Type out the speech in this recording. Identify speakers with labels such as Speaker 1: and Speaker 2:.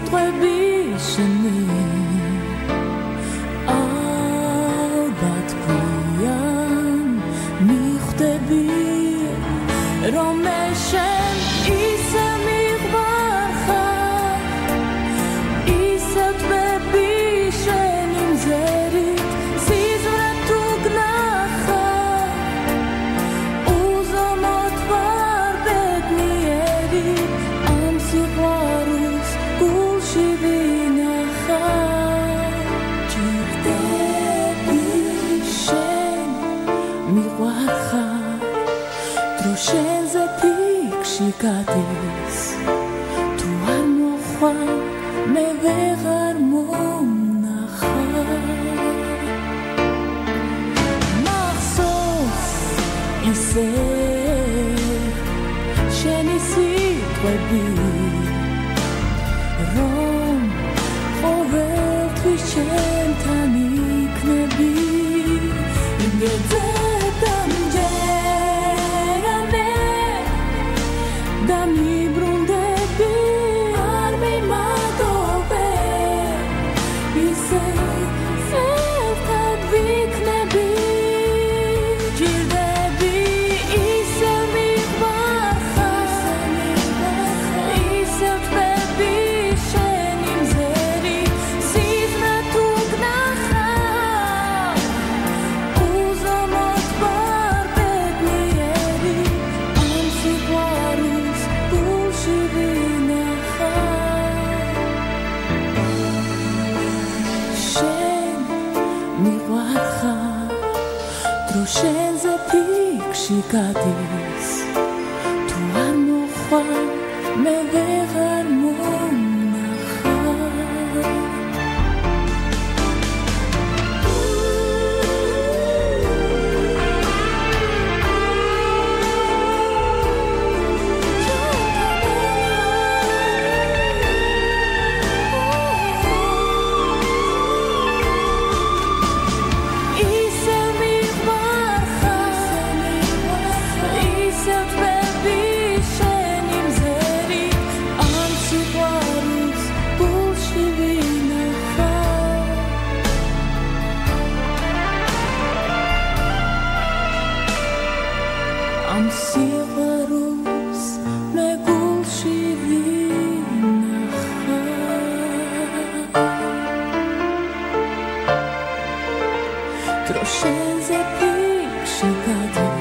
Speaker 1: სიტყვები შენი ალბათ გვიან მიხვდები რომ მე შენ ისე მიყვარხარ ისე თვები შენი მზერით სიზმრე თუ გნახარ უზომოდ ვარ ბედნიერი ამ სიყვარულს გულში ვინახავ ჭირდები შენ მიყვარხარ დრო შენზე ფიქში გადის თუ არ მოხვარ მე ვეღარ მომნახარ მახსოვს ისე შენი სიტყვები რომ ყოველთვის ჩემთან იქნები იმედზე დამჯერანე და მიბრუნდები არ მიმატოვე ისე ერთად ვიქნები ჭირდები ისე მიყვარხარ ისე თვები შენი მზერით სიზმრე თუ გნახავ უზომოდ ვარ ბედნიერი ამ სიყვარულს გულში ვინახავ შენ მიყვარხარ დრო შენზე ფიქში გადის თუ არ მოხვარ მე ვეღარ მომნახარ ისე მიყვარხარ ისე თვები შენი მზერით ამ სიყვარულს გულში ვინახავ ამ სიყვარულს მე გულში ვინახავ დრო შენზე ფიქში გადის